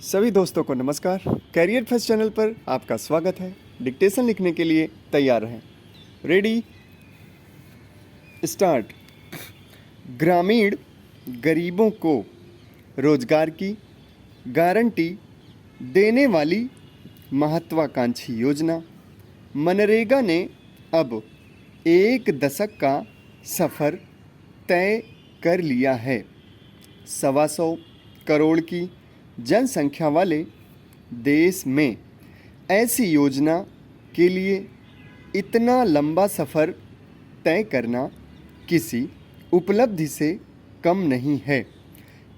सभी दोस्तों को नमस्कार। कैरियर फर्स्ट चैनल पर आपका स्वागत है। डिक्टेशन लिखने के लिए तैयार रहें। Ready start. ग्रामीण गरीबों को रोजगार की गारंटी देने वाली महत्वाकांक्षी योजना मनरेगा ने अब 1 दशक का सफ़र तय कर लिया है। 125 करोड़ की जनसंख्या वाले देश में ऐसी योजना के लिए इतना लंबा सफ़र तय करना किसी उपलब्धि से कम नहीं है।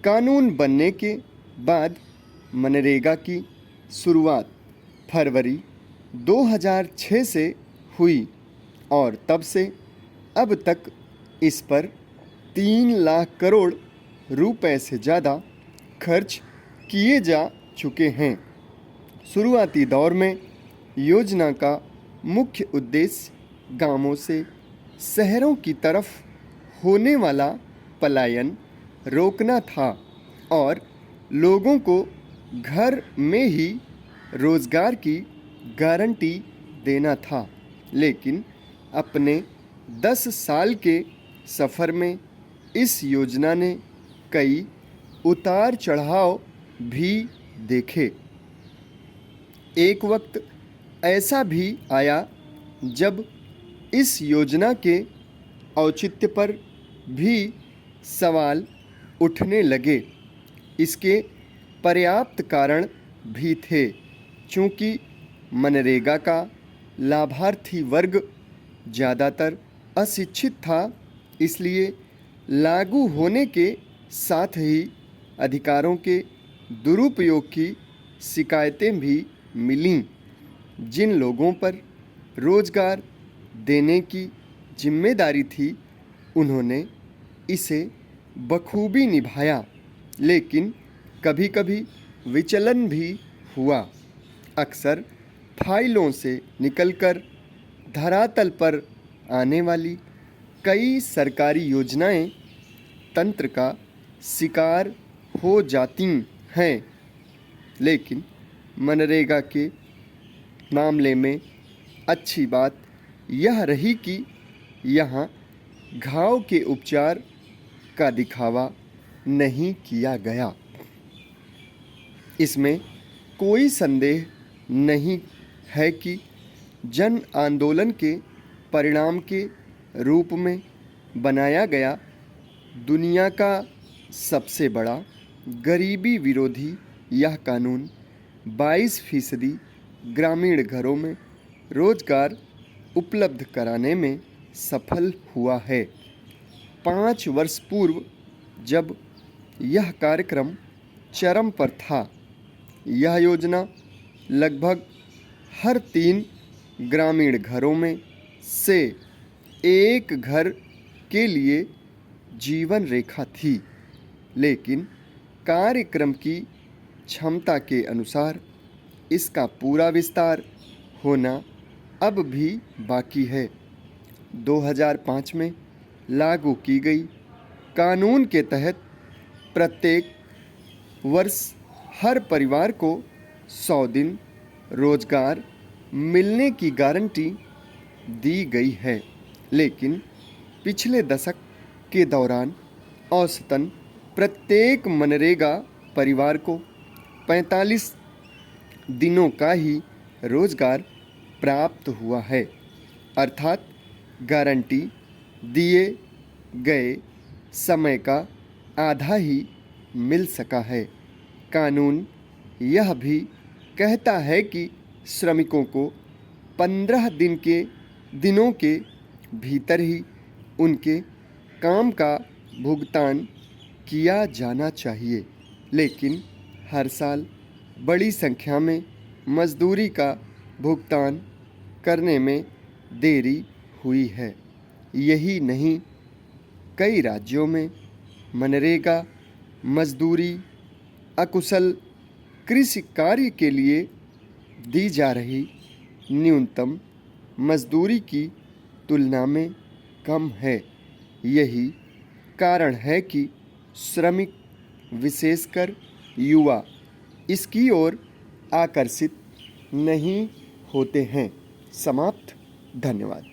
कानून बनने के बाद मनरेगा की शुरुआत फरवरी 2006 से हुई और तब से अब तक इस पर 3 लाख करोड़ रुपए से ज़्यादा खर्च किए जा चुके हैं। शुरुआती दौर में योजना का मुख्य उद्देश्य गांवों से शहरों की तरफ होने वाला पलायन रोकना था और लोगों को घर में ही रोजगार की गारंटी देना था। लेकिन अपने 10 साल के सफ़र में इस योजना ने कई उतार चढ़ाव भी देखे। एक वक्त ऐसा भी आया जब इस योजना के औचित्य पर भी सवाल उठने लगे। इसके पर्याप्त कारण भी थे। चूँकि मनरेगा का लाभार्थी वर्ग ज़्यादातर अशिक्षित था, इसलिए लागू होने के साथ ही अधिकारों के दुरुपयोग की शिकायतें भी मिलीं। जिन लोगों पर रोजगार देने की जिम्मेदारी थी, उन्होंने इसे बखूबी निभाया, लेकिन कभी-कभी विचलन भी हुआ। अक्सर फाइलों से निकलकर धरातल पर आने वाली कई सरकारी योजनाएं तंत्र का शिकार हो जाती हैं। लेकिन मनरेगा के मामले में अच्छी बात यह रही कि यहाँ घाव के उपचार का दिखावा नहीं किया गया। इसमें कोई संदेह नहीं है कि जन आंदोलन के परिणाम के रूप में बनाया गया दुनिया का सबसे बड़ा गरीबी विरोधी यह कानून 22% ग्रामीण घरों में रोजगार उपलब्ध कराने में सफल हुआ है। 5 वर्ष पूर्व जब यह कार्यक्रम चरम पर था, यह योजना लगभग हर 3 ग्रामीण घरों में से एक घर के लिए जीवन रेखा थी। लेकिन कार्यक्रम की क्षमता के अनुसार इसका पूरा विस्तार होना अब भी बाकी है। 2005 में लागू की गई कानून के तहत प्रत्येक वर्ष हर परिवार को 100 दिन रोजगार मिलने की गारंटी दी गई है। लेकिन पिछले दशक के दौरान औसतन प्रत्येक मनरेगा परिवार को 45 दिनों का ही रोजगार प्राप्त हुआ है, अर्थात गारंटी दिए गए समय का आधा ही मिल सका है। कानून यह भी कहता है कि श्रमिकों को 15 दिनों के भीतर ही उनके काम का भुगतान किया जाना चाहिए। लेकिन हर साल बड़ी संख्या में मजदूरी का भुगतान करने में देरी हुई है। यही नहीं, कई राज्यों में मनरेगा मजदूरी अकुशल कृषि कार्य के लिए दी जा रही न्यूनतम मजदूरी की तुलना में कम है। यही कारण है कि श्रमिक, विशेषकर युवा, इसकी ओर आकर्षित नहीं होते हैं। समाप्त। धन्यवाद।